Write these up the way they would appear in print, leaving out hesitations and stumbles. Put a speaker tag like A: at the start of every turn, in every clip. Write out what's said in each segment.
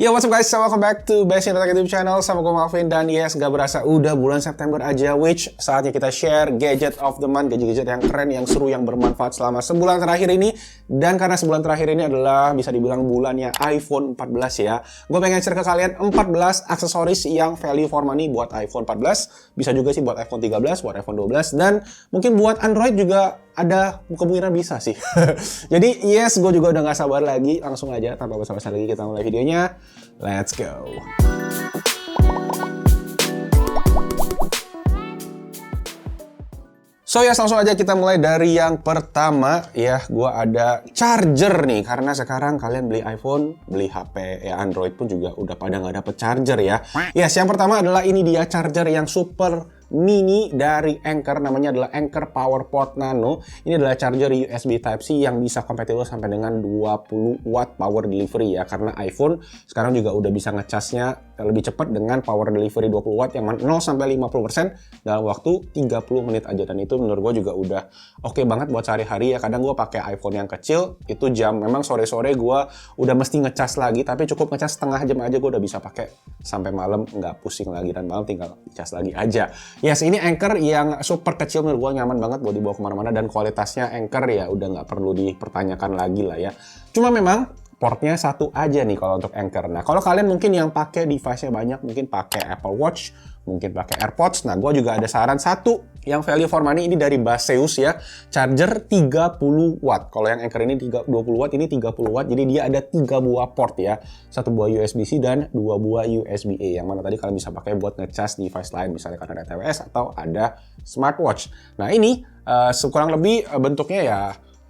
A: Yo, what's up guys? So, welcome back to Best in Tech YouTube channel. Sama gue Malvin, dan yes, gak berasa udah bulan September aja, which saatnya kita share gadget of the month, gadget-gadget yang keren, yang seru, yang bermanfaat selama sebulan terakhir ini. Dan karena sebulan terakhir ini adalah bisa dibilang bulannya iPhone 14 ya, gue pengen share ke kalian 14 aksesoris yang value for money buat iPhone 14. Bisa juga sih buat iPhone 13, buat iPhone 12, dan mungkin buat Android juga ada kemungkinan bisa sih. Jadi yes, gue juga udah gak sabar lagi. Langsung aja tanpa basa-basi lagi kita mulai videonya. Let's go. So ya, langsung aja kita mulai dari yang pertama ya. Gua ada charger nih, karena sekarang kalian beli iPhone, beli HP ya Android pun juga udah pada nggak dapet charger ya. Yes, yang pertama adalah ini dia charger yang super mini dari Anker, namanya adalah Anker PowerPort Nano. Ini adalah charger USB Type-C yang bisa kompatibel sampai dengan 20 watt power delivery ya, karena iPhone sekarang juga udah bisa ngecasnya lebih cepat dengan power delivery 20 watt yang 0 sampai 50% dalam waktu 30 menit aja, dan itu menurut gue juga udah oke banget buat sehari-hari ya. Kadang gue pakai iPhone yang kecil itu jam, memang sore-sore gue udah mesti ngecas lagi, tapi cukup ngecas setengah jam aja gue udah bisa pakai sampai malam, nggak pusing lagi, dan malam tinggal dicas lagi aja. Yes, ini Anker yang super kecil, menurut gue nyaman banget buat dibawa kemana-mana, dan kualitasnya Anker ya udah nggak perlu dipertanyakan lagi lah ya. Cuma memang portnya satu aja nih kalau untuk Anker. Nah, kalau kalian mungkin yang pakai device-nya banyak, mungkin pakai Apple Watch, mungkin pakai AirPods. Nah, gue juga ada saran satu yang value for money, ini dari Baseus ya. Charger 30 watt. Kalau yang Anker ini 20 watt, ini 30 watt. Jadi dia ada 3 buah port ya. 1 buah USB-C dan 2 buah USB-A. Yang mana tadi kalian bisa pakai buat ngecas device lain. Misalnya karena ada TWS atau ada smartwatch. Nah, ini kurang lebih bentuknya ya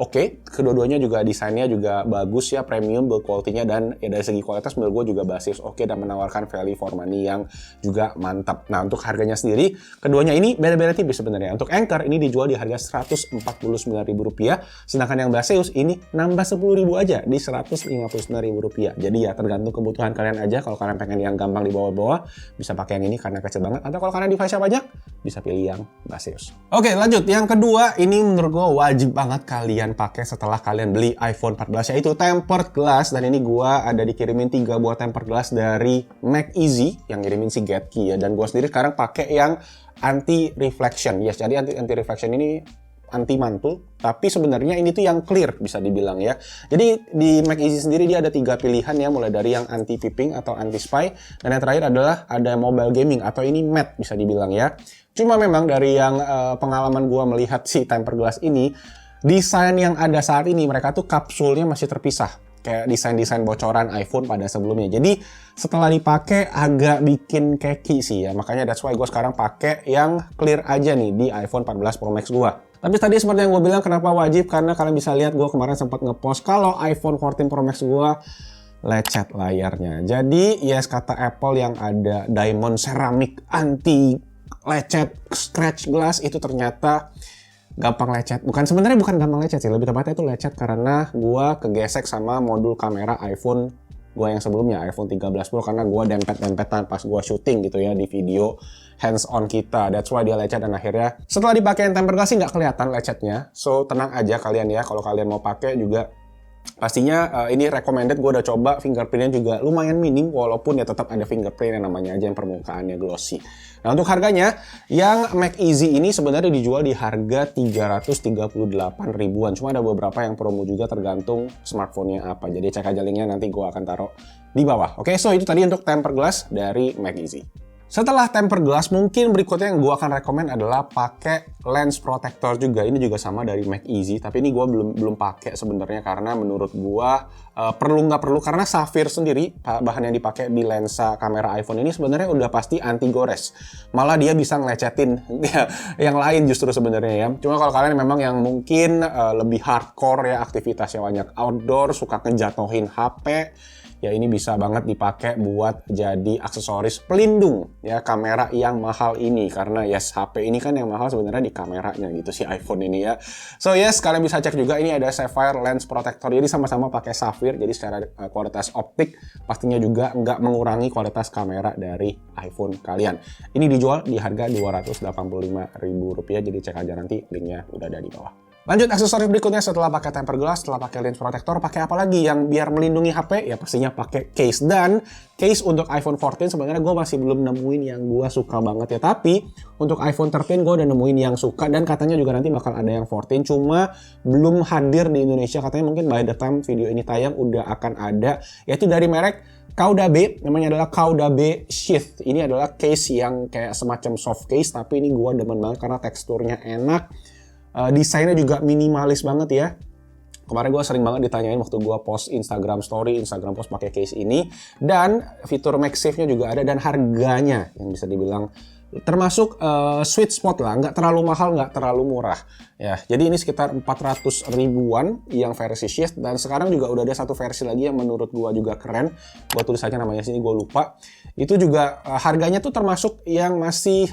A: oke, kedua-duanya juga desainnya juga bagus ya, premium, build quality-nya, dan ya dari segi kualitas menurut gue juga Baseus oke dan menawarkan value for money yang juga mantap. Nah, untuk harganya sendiri, keduanya ini beda-beda tipis sebenarnya. Untuk Anker ini dijual di harga Rp149.000, sedangkan yang Baseus ini nambah Rp10.000 aja di Rp159.000. Jadi ya tergantung kebutuhan kalian aja. Kalau kalian pengen yang gampang dibawa-bawa, bisa pakai yang ini karena kecil banget. Atau kalau kalian device-nya banyak, bisa pilih yang Baseus. Oke, lanjut. Yang kedua, ini menurut gue wajib banget kalian pakai setelah kalian beli iPhone 14, yaitu tempered glass. Dan ini gua ada dikirimin 3 buah tempered glass dari McEasy, yang ngirimin si Getki ya, dan gua sendiri sekarang pakai yang anti reflection. Yes, jadi anti reflection ini anti mantul, tapi sebenarnya ini tuh yang clear bisa dibilang ya. Jadi di McEasy sendiri dia ada 3 pilihan ya, mulai dari yang anti peeping atau anti spy, dan yang terakhir adalah ada mobile gaming atau ini matte bisa dibilang ya. Cuma memang dari yang pengalaman gua melihat si tempered glass ini, desain yang ada saat ini, mereka tuh kapsulnya masih terpisah. Kayak desain-desain bocoran iPhone pada sebelumnya. Jadi setelah dipakai agak bikin keki sih ya. Makanya that's why gue sekarang pakai yang clear aja nih di iPhone 14 Pro Max gue. Tapi tadi seperti yang gue bilang, kenapa wajib? Karena kalian bisa lihat gue kemarin sempat ngepost kalau iPhone 14 Pro Max gue lecet layarnya. Jadi yes, kata Apple yang ada diamond ceramic anti lecet scratch glass itu ternyata gampang lecet. Sebenarnya bukan gampang lecet sih, lebih tepatnya itu lecet karena gua kegesek sama modul kamera iPhone gua yang sebelumnya, iPhone 13 Pro, karena gua dempet-dempetan pas gua syuting gitu ya di video hands on kita. That's why dia lecet, dan akhirnya setelah dipakein tempered glass nggak kelihatan lecetnya. So tenang aja kalian ya, kalau kalian mau pakai juga pastinya ini recommended. Gue udah coba, fingerprintnya juga lumayan minim, walaupun ya tetap ada fingerprint yang namanya aja yang permukaannya glossy. Nah, untuk harganya, yang McEasy ini sebenarnya dijual di harga Rp338.000-an. Cuma ada beberapa yang promo juga tergantung smartphone-nya apa. Jadi cek aja linknya, nanti gue akan taruh di bawah. Oke, so itu tadi untuk tempered glass dari McEasy. Setelah tempered glass, mungkin berikutnya yang gue akan rekomend adalah pakai lens protector juga. Ini juga sama dari McEasy, tapi ini gue belum pakai sebenarnya karena menurut gue perlu nggak perlu, karena Sapphire sendiri bahan yang dipakai di lensa kamera iPhone ini sebenarnya udah pasti anti gores. Malah dia bisa ngelecetin yang lain justru sebenarnya ya. Cuma kalau kalian memang yang mungkin lebih hardcore ya, aktivitasnya banyak outdoor, suka ngejatohin HP, ya ini bisa banget dipakai buat jadi aksesoris pelindung ya kamera yang mahal ini. Karena yes, HP ini kan yang mahal sebenarnya di kameranya gitu si iPhone ini ya. So yes, kalian bisa cek juga, ini ada Sapphire lens protector. Jadi sama-sama pakai Sapphire, jadi secara kualitas optik pastinya juga nggak mengurangi kualitas kamera dari iPhone kalian. Ini dijual di harga Rp285.000, jadi cek aja nanti, linknya udah ada di bawah. Lanjut aksesoris berikutnya, setelah pakai tempered glass, setelah pakai lens protector, pakai apa lagi yang biar melindungi HP? Ya pastinya pakai case. Dan case untuk iPhone 14 sebenarnya gue masih belum nemuin yang gue suka banget ya. Tapi untuk iPhone 13 gue udah nemuin yang suka dan katanya juga nanti bakal ada yang 14. Cuma belum hadir di Indonesia, katanya mungkin by the time video ini tayang udah akan ada. Yaitu dari merek Kauda B, namanya adalah Kauda B Sheath. Ini adalah case yang kayak semacam soft case, tapi ini gue demen banget karena teksturnya enak. Desainnya juga minimalis banget ya. Kemarin gue sering banget ditanyain waktu gue post Instagram story, Instagram post pakai case ini. Dan fitur MagSafe-nya juga ada dan harganya yang bisa dibilang termasuk sweet spot lah, nggak terlalu mahal, nggak terlalu murah ya. Jadi ini sekitar 400 ribuan yang versi Sheath, dan sekarang juga udah ada satu versi lagi yang menurut gua juga keren. Gua tulis aja namanya sini, gua lupa. Itu juga harganya tuh termasuk yang masih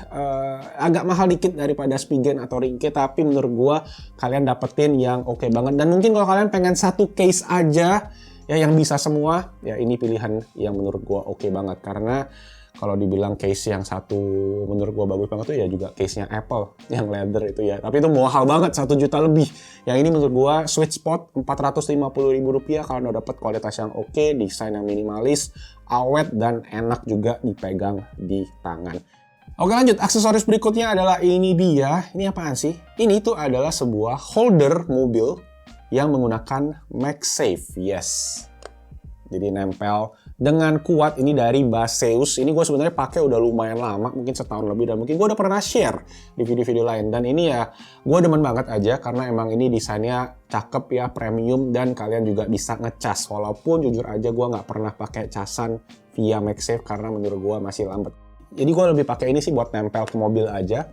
A: agak mahal dikit daripada Spigen atau Ringke, tapi menurut gua kalian dapetin yang oke banget. Dan mungkin kalau kalian pengen satu case aja ya yang bisa semua, ya ini pilihan yang menurut gua oke banget. Karena kalau dibilang case yang satu menurut gua bagus banget tuh ya juga case-nya Apple yang leather itu ya. Tapi itu mahal banget, 1 juta lebih. Yang ini menurut gua sweet spot, 450 ribu rupiah kalau udah dapet kualitas yang oke, desain yang minimalis, awet, dan enak juga dipegang di tangan. Oke lanjut, aksesoris berikutnya adalah ini dia. Ini apaan sih? Ini tuh adalah sebuah holder mobil yang menggunakan MagSafe, yes. Jadi nempel dengan kuat, ini dari Baseus. Ini gue sebenarnya pakai udah lumayan lama, mungkin setahun lebih, dan mungkin gue udah pernah share di video-video lain. Dan ini ya gue demen banget aja karena emang ini desainnya cakep ya, premium, dan kalian juga bisa ngecas. Walaupun jujur aja gue nggak pernah pakai casan via MagSafe karena menurut gue masih lambat. Jadi gue lebih pakai ini sih buat nempel ke mobil aja.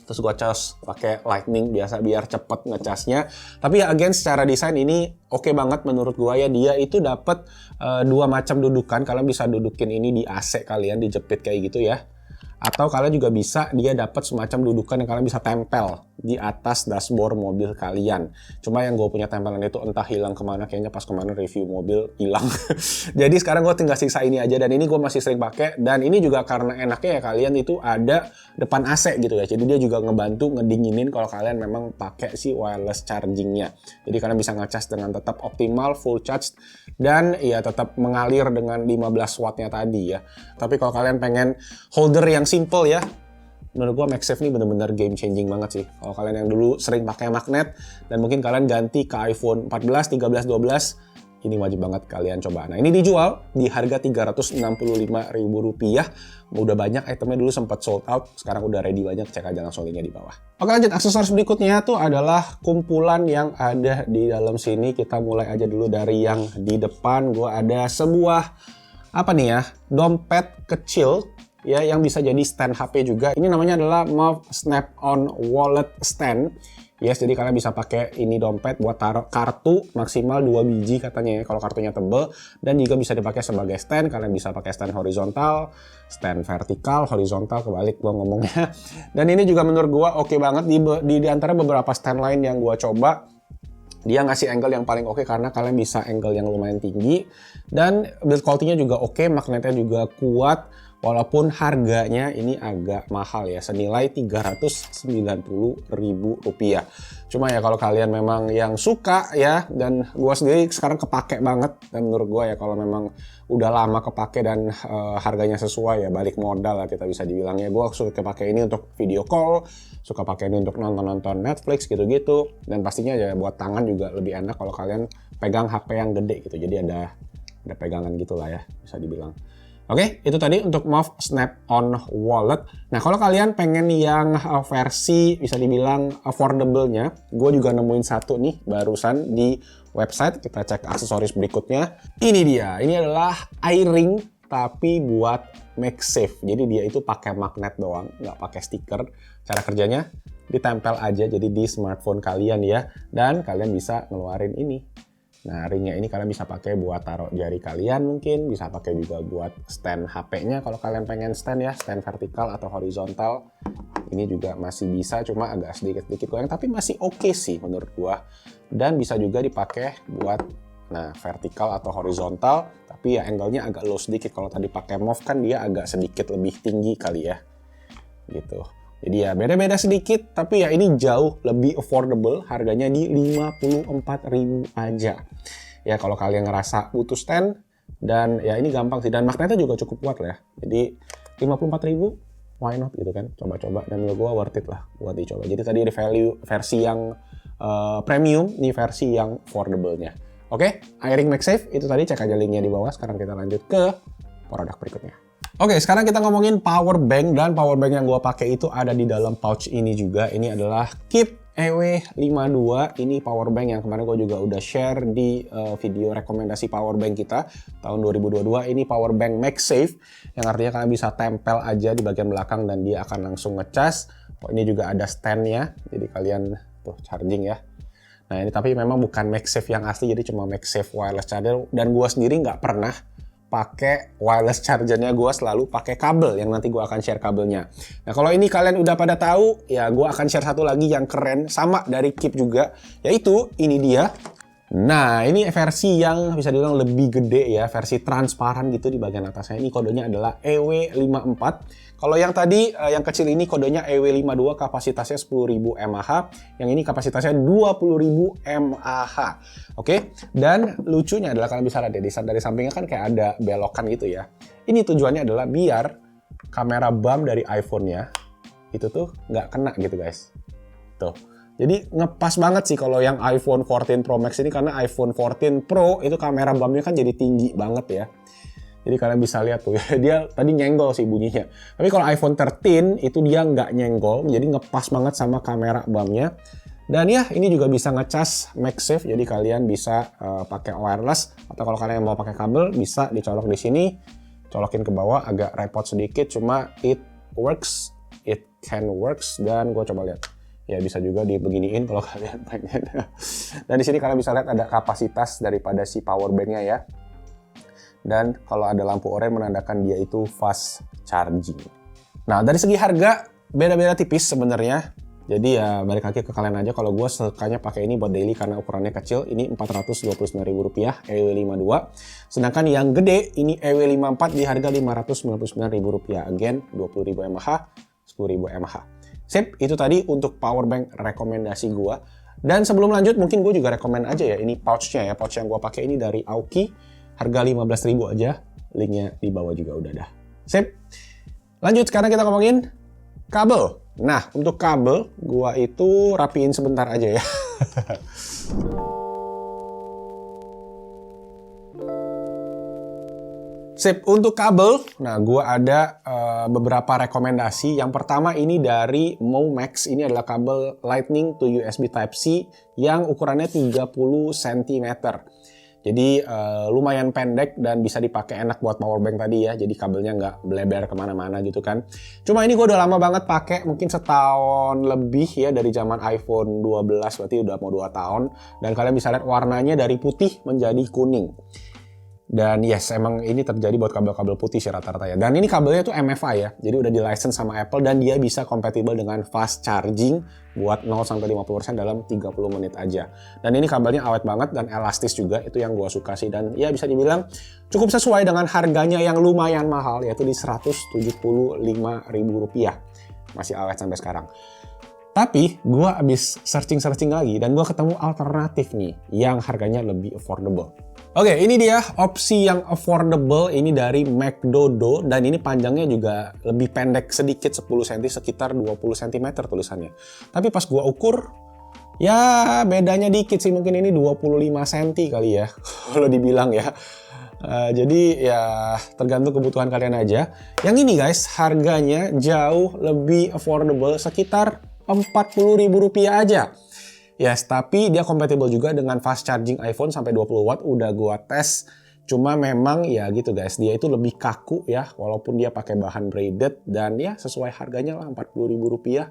A: Terus gue cas pakai lightning biasa biar cepet ngecasnya. Tapi ya again secara desain ini oke banget menurut gue ya. Dia itu dapat 2 macam dudukan. Kalian bisa dudukin ini di AC kalian, dijepit kayak gitu ya. Atau kalian juga bisa dia dapat semacam dudukan yang kalian bisa tempel di atas dashboard mobil kalian. Cuma yang gue punya tempelan itu entah hilang kemana, kayaknya pas kemarin review mobil hilang. Jadi sekarang gue tinggal sisa ini aja, dan ini gue masih sering pakai. Dan ini juga karena enaknya ya kalian itu ada depan AC gitu ya. Jadi dia juga ngebantu ngedinginin kalau kalian memang pakai si wireless chargingnya. Jadi kalian bisa ngecas dengan tetap optimal, full charge, dan ya tetap mengalir dengan 15 wattnya tadi ya. Tapi kalau kalian pengen holder yang simple ya, menurut gua MagSafe ini bener-bener game changing banget sih. Kalau kalian yang dulu sering pakai magnet dan mungkin kalian ganti ke iPhone 14, 13, 12, ini wajib banget kalian coba. Nah ini dijual di harga Rp365.000. Udah banyak itemnya, dulu sempat sold out, sekarang udah ready banyak, cek aja langsung linknya di bawah. Oke lanjut, aksesoris berikutnya tuh adalah kumpulan yang ada di dalam sini. Kita mulai aja dulu dari yang di depan. Gua ada sebuah apa nih ya, dompet kecil ya yang bisa jadi stand HP juga. Ini namanya adalah Move Snap-on Wallet Stand. Yes, jadi kalian bisa pakai ini dompet buat taruh kartu maksimal 2 biji katanya ya kalau kartunya tebel, dan juga bisa dipakai sebagai stand. Kalian bisa pakai stand horizontal, stand vertikal, horizontal, kebalik gua ngomongnya. Dan ini juga menurut gua oke banget di antara beberapa stand lain yang gua coba. Dia ngasih angle yang paling oke karena kalian bisa angle yang lumayan tinggi, dan build quality-nya juga oke, magnetnya juga kuat. Walaupun harganya ini agak mahal ya, senilai Rp390.000. Cuma ya kalau kalian memang yang suka ya, dan gue sendiri sekarang kepake banget, dan menurut gue ya kalau memang udah lama kepake dan harganya sesuai ya balik modal lah kita bisa dibilang ya. Gue suka pakai ini untuk video call, suka pakai ini untuk nonton-nonton Netflix gitu-gitu, dan pastinya ya buat tangan juga lebih enak kalau kalian pegang HP yang gede gitu. Jadi ada pegangan gitulah ya bisa dibilang. Oke, itu tadi untuk Move Snap-on Wallet. Nah, kalau kalian pengen yang versi bisa dibilang affordable-nya, gue juga nemuin satu nih barusan di website. Kita cek aksesoris berikutnya. Ini dia, ini adalah iRing tapi buat MagSafe. Jadi dia itu pakai magnet doang, nggak pakai stiker. Cara kerjanya ditempel aja jadi di smartphone kalian ya, dan kalian bisa ngeluarin ini. Nah, ringnya ini kalian bisa pakai buat taruh jari kalian, mungkin bisa pakai juga buat stand HP-nya kalau kalian pengen stand ya, stand vertikal atau horizontal. Ini juga masih bisa, cuma agak sedikit-sedikit goyang, tapi masih oke sih menurut gua. Dan bisa juga dipakai buat vertikal atau horizontal, tapi ya angle-nya agak low sedikit. Kalau tadi pakai Move kan dia agak sedikit lebih tinggi kali ya. Gitu. Jadi ya beda-beda sedikit, tapi ya ini jauh lebih affordable, harganya di 54.000 aja. Ya kalau kalian ngerasa butuh stand, dan ya ini gampang sih, dan magnetnya juga cukup kuat lah ya. Jadi 54.000, why not gitu kan, coba-coba, dan menurut gue worth it lah buat dicoba. Jadi tadi ada versi yang premium, ini versi yang affordable-nya. Oke, iRig MagSafe itu tadi, cek aja linknya di bawah. Sekarang kita lanjut ke produk berikutnya. Oke, sekarang kita ngomongin power bank, dan power bank yang gue pakai itu ada di dalam pouch ini juga. Ini adalah Keep EW52. Ini power bank yang kemarin gue juga udah share di video rekomendasi power bank kita tahun 2022. Ini power bank MagSafe yang artinya kalian bisa tempel aja di bagian belakang dan dia akan langsung ngecas. Oh, ini juga ada standnya, jadi kalian tuh charging ya. Nah ini tapi memang bukan MagSafe yang asli, jadi cuma MagSafe wireless charger, dan gue sendiri nggak pernah pakai wireless chargernya, gue selalu pakai kabel yang nanti gue akan share kabelnya. Nah kalau ini kalian udah pada tahu, ya gue akan share satu lagi yang keren sama dari Keep juga, yaitu ini dia. Nah ini versi yang bisa dibilang lebih gede ya, versi transparan gitu di bagian atasnya. Ini kodenya adalah EW54. Kalau yang tadi yang kecil ini kodenya EW52, kapasitasnya 10.000 mAh. Yang ini kapasitasnya 20.000 mAh. Oke, dan lucunya adalah kalian bisa lihat dari sampingnya kan kayak ada belokan gitu ya. Ini tujuannya adalah biar kamera bump dari iPhone-nya itu tuh nggak kena gitu guys. Tuh. Jadi ngepas banget sih kalau yang iPhone 14 Pro Max ini, karena iPhone 14 Pro itu kamera bumpnya kan jadi tinggi banget ya. Jadi kalian bisa lihat tuh ya, dia tadi nyenggol sih bunyinya. Tapi kalau iPhone 13 itu dia nggak nyenggol, jadi ngepas banget sama kamera bumpnya. Dan ya ini juga bisa ngecas MagSafe, jadi kalian bisa pakai wireless, atau kalau kalian mau pakai kabel bisa dicolok di sini, colokin ke bawah, agak repot sedikit, cuma it works, it can works, dan gue coba lihat. Ya bisa juga dibeginiin kalau kalian pengen. Dan di sini kalian bisa lihat ada kapasitas daripada si power banknya ya. Dan kalau ada lampu oranye menandakan dia itu fast charging. Nah dari segi harga beda-beda tipis sebenarnya. Jadi ya balik lagi ke kalian aja. Kalau gue sukanya pakai ini buat daily karena ukurannya kecil. Ini Rp429.000 EW52. Sedangkan yang gede ini EW54 di harga Rp599.000. Again 20.000 mAh, 10.000 mAh. Sip, itu tadi untuk power bank rekomendasi gua. Dan sebelum lanjut, mungkin gue juga rekomend aja ya, ini pouchnya ya. Pouch yang gua pakai ini dari Aoki, harga 15.000 aja. Linknya di bawah juga udah ada. Sip. Lanjut, sekarang kita ngomongin kabel. Nah, untuk kabel, gua itu rapiin sebentar aja ya. Sip, untuk kabel, nah gue ada beberapa rekomendasi. Yang pertama ini dari Momax, ini adalah kabel Lightning to USB Type-C yang ukurannya 30 cm. Jadi lumayan pendek dan bisa dipakai enak buat powerbank tadi ya. Jadi kabelnya nggak bleber kemana-mana gitu kan. Cuma ini gue udah lama banget pakai, mungkin setahun lebih ya, dari zaman iPhone 12, berarti udah mau 2 tahun. Dan kalian bisa lihat warnanya dari putih menjadi kuning. Dan yes, emang ini terjadi buat kabel-kabel putih sih rata-rata ya. Dan ini kabelnya tuh MFI ya, jadi udah di license sama Apple dan dia bisa kompatibel dengan fast charging buat 0-50% dalam 30 menit aja. Dan ini kabelnya awet banget dan elastis juga, itu yang gua suka sih. Dan ya bisa dibilang cukup sesuai dengan harganya yang lumayan mahal, yaitu di Rp175.000. Masih awet sampai sekarang. Tapi gue abis searching lagi dan gue ketemu alternatif nih yang harganya lebih affordable. Oke, ini dia opsi yang affordable ini dari MagDodo, dan ini panjangnya juga lebih pendek sedikit 10 cm, sekitar 20 cm tulisannya. Tapi pas gue ukur, ya bedanya dikit sih, mungkin ini 25 cm kali ya kalau dibilang ya. Jadi ya tergantung kebutuhan kalian aja. Yang ini guys harganya jauh lebih affordable, sekitar Rp40.000 aja. Yes, tapi dia kompatibel juga dengan fast charging iPhone sampai 20 watt, udah gua tes. Cuma memang ya gitu guys, dia itu lebih kaku ya, walaupun dia pakai bahan braided, dan ya sesuai harganya lah Rp40.000.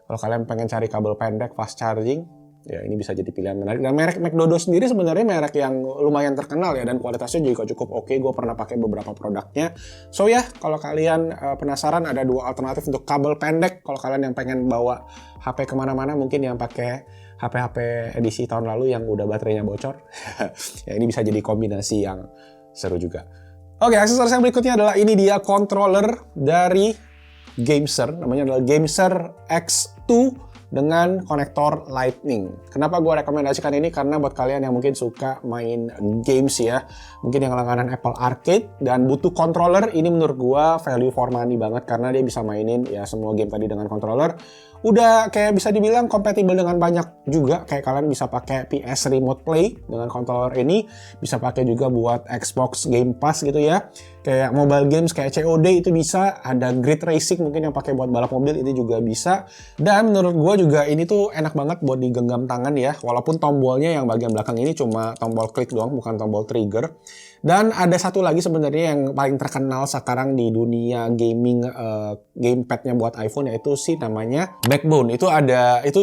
A: Kalau kalian pengen cari kabel pendek fast charging, ya ini bisa jadi pilihan menarik. Dan merek MagDodo sendiri sebenarnya merek yang lumayan terkenal ya, dan kualitasnya juga cukup oke. Gue pernah pakai beberapa produknya. So ya, kalau kalian penasaran, ada 2 alternatif untuk kabel pendek. Kalau kalian yang pengen bawa HP kemana-mana, mungkin yang pakai HP-HP edisi tahun lalu yang udah baterainya bocor. Ya ini bisa jadi kombinasi yang seru juga. Oke, aksesoris yang berikutnya adalah ini dia controller dari Gameser, namanya adalah Gameser X2 dengan konektor Lightning. Kenapa gue rekomendasikan ini? Karena buat kalian yang mungkin suka main games ya, mungkin yang langganan Apple Arcade dan butuh controller, ini menurut gue value for money banget karena dia bisa mainin ya semua game tadi dengan controller. Udah kayak bisa dibilang kompatibel dengan banyak juga, kayak kalian bisa pakai PS Remote Play dengan controller ini, bisa pakai juga buat Xbox Game Pass gitu ya. Kayak mobile games kayak COD itu bisa, ada Grid Racing mungkin yang pakai buat balap mobil itu juga bisa. Dan menurut gue juga ini tuh enak banget buat digenggam tangan ya, walaupun tombolnya yang bagian belakang ini cuma tombol klik doang, bukan tombol trigger. Dan ada satu lagi sebenarnya yang paling terkenal sekarang di dunia gaming, gamepadnya buat iPhone, yaitu sih namanya Backbone. Itu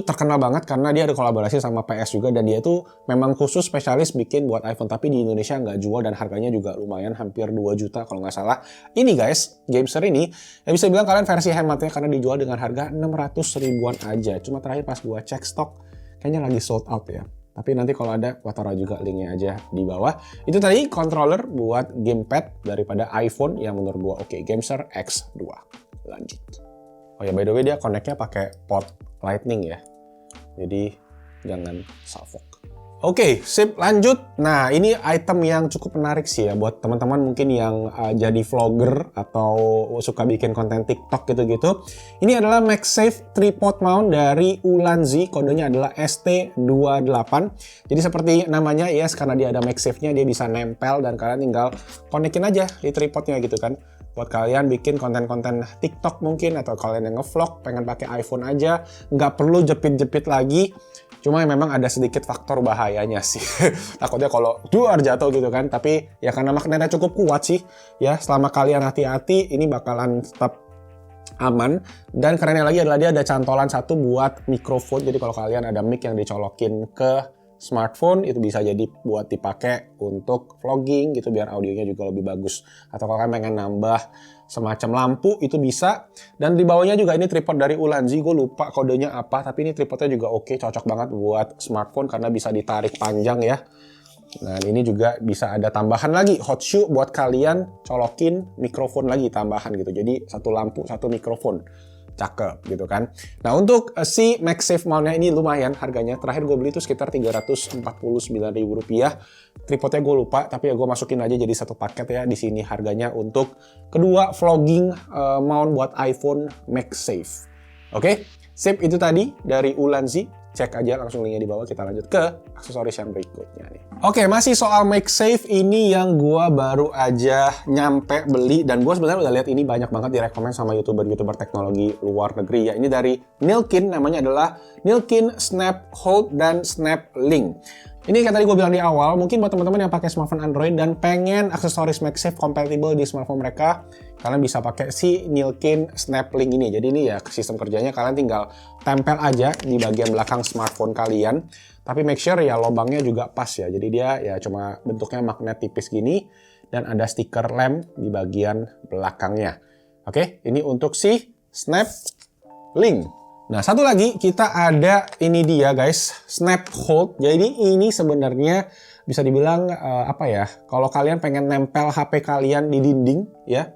A: terkenal banget karena dia ada kolaborasi sama PS juga, dan dia itu memang khusus spesialis bikin buat iPhone, tapi di Indonesia nggak jual dan harganya juga lumayan, hampir 2 juta kalau nggak salah. Ini guys, Gameser ini ya bisa bilang kalian versi hematnya karena dijual dengan harga 600 ribuan aja. Cuma terakhir pas gua cek stok kayaknya lagi sold out ya. Tapi nanti kalau ada, gua taruh juga linknya aja di bawah. Itu tadi controller buat gamepad daripada iPhone yang menurut gua oke, Gameser X2. Lanjut. Oh ya, by the way dia connect-nya pakai port Lightning ya. Jadi jangan salfok. Oke, sip, lanjut. Nah, ini item yang cukup menarik sih ya buat teman-teman mungkin yang jadi vlogger atau suka bikin konten TikTok gitu-gitu. Ini adalah MagSafe tripod mount dari Ulanzi, kodenya adalah ST28. Jadi seperti namanya ya, karena dia ada MagSafe-nya, dia bisa nempel dan kalian tinggal konekin aja di tripodnya gitu kan. Buat kalian bikin konten-konten TikTok mungkin, atau kalian yang ngevlog pengen pakai iPhone aja, nggak perlu jepit-jepit lagi. Cuma memang ada sedikit faktor bahayanya sih. Takutnya kalau duar jatuh gitu kan. Tapi ya karena magnetnya cukup kuat sih. Ya selama kalian hati-hati ini bakalan tetap aman. Dan kerennya lagi adalah dia ada cantolan satu buat mikrofon. Jadi kalau kalian ada mic yang dicolokin ke smartphone, itu bisa jadi buat dipakai untuk vlogging gitu biar audionya juga lebih bagus. Atau kalau kalian pengen nambah semacam lampu itu bisa. Dan di bawahnya juga ini tripod dari Ulanzi, gue lupa kodenya apa, tapi ini tripodnya juga oke, cocok banget buat smartphone karena bisa ditarik panjang ya. Nah ini juga bisa ada tambahan lagi hot shoe buat kalian colokin mikrofon lagi tambahan gitu. Jadi satu lampu, satu mikrofon. Cakep gitu kan. Nah untuk si MagSafe mount-nya ini lumayan harganya. Terakhir gue beli itu sekitar Rp349.000. Tripodnya gue lupa, tapi ya gue masukin aja jadi satu paket ya. Di sini harganya untuk kedua vlogging mount buat iPhone MagSafe. Oke, sip, itu tadi dari Ulanzi. Cek aja langsung linknya di bawah, kita lanjut ke aksesoris yang berikutnya nih. Oke, masih soal MagSafe ini yang gua baru aja nyampe beli, dan gua sebenarnya udah lihat ini banyak banget direkomend sama YouTuber teknologi luar negeri ya. Ini dari Nilkin, namanya adalah Nilkin Snap Hold dan Snap Link. Ini kayak tadi gue bilang di awal, mungkin buat teman-teman yang pakai smartphone Android dan pengen aksesoris MagSafe compatible di smartphone mereka, kalian bisa pakai si Nilkin Snap Link ini. Jadi ini ya sistem kerjanya, kalian tinggal tempel aja di bagian belakang smartphone kalian. Tapi make sure ya lubangnya juga pas ya. Jadi dia ya cuma bentuknya magnet tipis gini dan ada stiker lem di bagian belakangnya. Oke, ini untuk si Snap Link. Nah, satu lagi kita ada ini dia guys, Snap Hold. Jadi ini sebenarnya bisa dibilang apa ya? Kalau kalian pengen nempel HP kalian di dinding ya.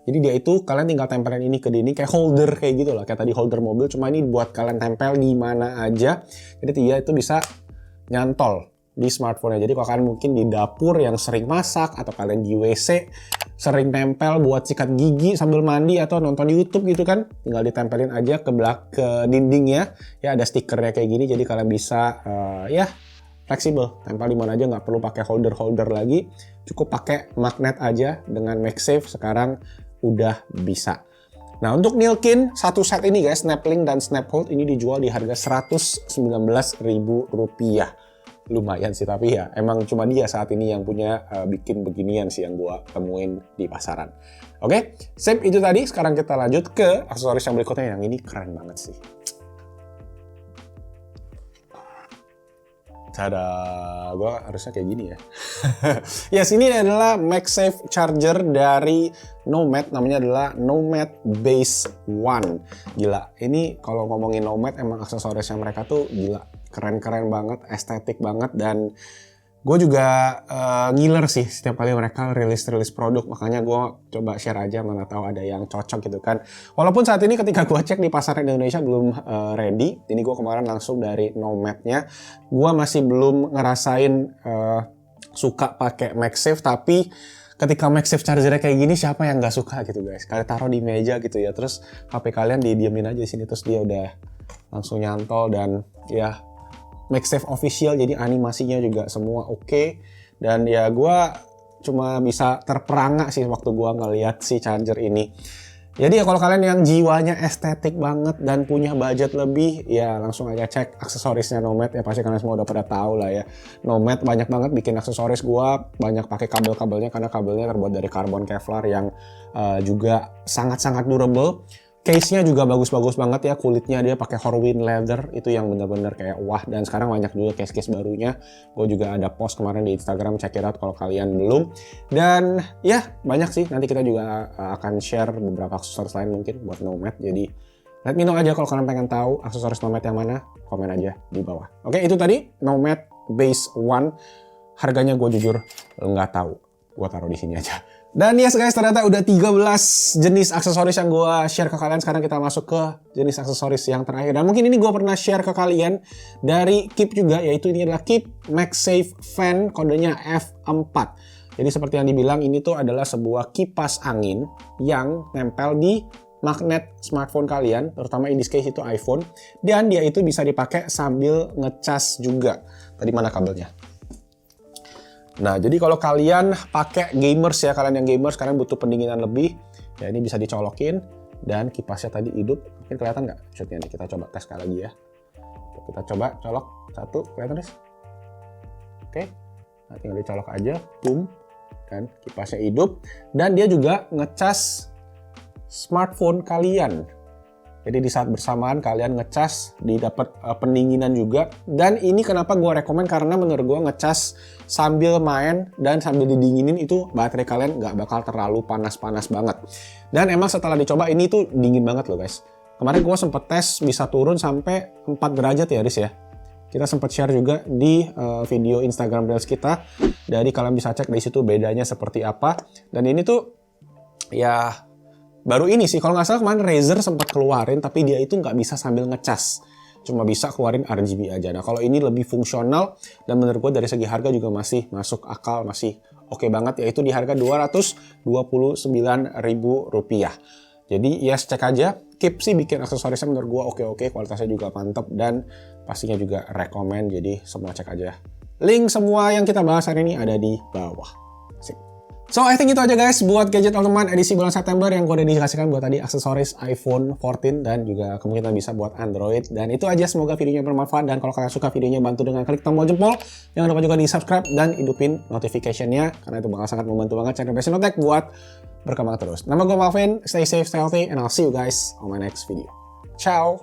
A: Jadi dia itu kalian tinggal tempelin ini ke dinding kayak holder kayak gitu lah, kayak tadi holder mobil, cuma ini buat kalian tempel di mana aja. Jadi dia itu bisa nyantol di smartphone-nya. Jadi kalau kalian mungkin di dapur yang sering masak atau kalian di WC sering nempel buat sikat gigi sambil mandi atau nonton YouTube gitu kan, tinggal ditempelin aja ke dindingnya. Ya ada stikernya kayak gini, jadi kalian bisa ya fleksibel, tempel di mana aja, nggak perlu pakai holder lagi, cukup pakai magnet aja. Dengan MagSafe sekarang udah bisa. Nah untuk Nilkin satu set ini guys, Snap Link dan Snap Hold ini dijual di harga Rp119.000. Lumayan sih, tapi ya emang cuma dia saat ini yang punya bikin beginian sih yang gua temuin di pasaran. Oke, sip, itu tadi. Sekarang kita lanjut ke aksesoris yang berikutnya, yang ini keren banget sih. Tada, gua harusnya kayak gini ya. Yes, ini adalah MagSafe charger dari Nomad, namanya adalah Nomad Base One. Gila, ini kalau ngomongin Nomad emang aksesorisnya mereka tuh gila. Keren-keren banget, estetik banget, dan Gue juga ngiler sih setiap kali mereka rilis produk, makanya gue coba share aja, mana tahu ada yang cocok gitu kan. Walaupun saat ini ketika gue cek di pasar Indonesia belum ready, ini gue kemarin langsung dari Nomad-nya, gue masih belum ngerasain suka pakai MagSafe, tapi ketika MagSafe chargernya kayak gini, siapa yang nggak suka gitu guys? Kalian taruh di meja gitu ya, terus HP kalian didiemin aja di sini, terus dia udah langsung nyantol dan ya MagSafe official, jadi animasinya juga semua oke. Dan ya gue cuma bisa terperangah sih waktu gue ngeliat si charger ini. Jadi ya kalau kalian yang jiwanya estetik banget dan punya budget lebih, ya langsung aja cek aksesorisnya Nomad. Ya pasti kalian semua udah pada tahu lah ya. Nomad banyak banget bikin aksesoris, gue banyak pakai kabel-kabelnya karena kabelnya terbuat dari karbon Kevlar yang juga sangat-sangat durable. Case-nya juga bagus-bagus banget ya, kulitnya dia pakai Horween leather, itu yang bener-bener kayak wah. Dan sekarang banyak juga case-case barunya, gue juga ada post kemarin di Instagram, check it out kalau kalian belum. Dan ya banyak sih, nanti kita juga akan share beberapa aksesoris lain mungkin buat Nomad, jadi let me know aja kalau kalian pengen tahu aksesoris Nomad yang mana, komen aja di bawah. Oke, itu tadi Nomad Base One, harganya gue jujur nggak tahu, gue taruh di sini aja. Dan yes guys, ternyata udah 13 jenis aksesoris yang gue share ke kalian. Sekarang kita masuk ke jenis aksesoris yang terakhir. Dan mungkin ini gue pernah share ke kalian dari Keep juga, yaitu ini adalah Keep MagSafe Fan, kodenya F4. Jadi seperti yang dibilang, ini tuh adalah sebuah kipas angin yang nempel di magnet smartphone kalian, terutama in this case itu iPhone. Dan dia itu bisa dipakai sambil ngecas juga. Tadi mana kabelnya? Nah, jadi kalau kalian pakai gamers ya, kalian yang gamers, kalian butuh pendinginan lebih, ya ini bisa dicolokin, dan kipasnya tadi hidup. Mungkin kelihatan nggak shotnya nih? Kita coba tes sekali lagi ya. Kita coba colok, satu, kelihatan guys? Oke, nah tinggal dicolok aja, boom, kan kipasnya hidup, dan dia juga ngecas smartphone kalian. Jadi di saat bersamaan kalian ngecas, didapat pendinginan juga. Dan ini kenapa gue rekomen, karena menurut gue ngecas sambil main dan sambil didinginin itu baterai kalian nggak bakal terlalu panas-panas banget. Dan emang setelah dicoba ini tuh dingin banget loh guys. Kemarin gue sempet tes bisa turun sampai 4 derajat ya Riz ya. Kita sempat share juga di video Instagram Reels kita. Jadi kalian bisa cek di situ bedanya seperti apa. Dan ini tuh ya baru ini sih, kalau nggak salah kemarin Razer sempat keluarin, tapi dia itu nggak bisa sambil ngecas. Cuma bisa keluarin RGB aja. Nah kalau ini lebih fungsional, dan menurut gue dari segi harga juga masih masuk akal, masih oke banget, yaitu di harga Rp229.000. Jadi yes, cek aja. Keep sih bikin aksesorisnya menurut gue oke-oke, kualitasnya juga mantep, dan pastinya juga rekomen, jadi semua cek aja. Link semua yang kita bahas hari ini ada di bawah. Sip. So, I think itu aja guys buat gadget on demand edisi bulan September yang gue udah dikasihkan buat tadi aksesoris iPhone 14 dan juga kemungkinan bisa buat Android. Dan itu aja, semoga videonya bermanfaat, dan kalau kalian suka videonya bantu dengan klik tombol jempol. Jangan lupa juga di subscribe dan hidupin notification-nya, karena itu bakal sangat membantu banget channel Passion Tech buat berkembang terus. Nama gue Malvin, stay safe, stay healthy, and I'll see you guys on my next video. Ciao!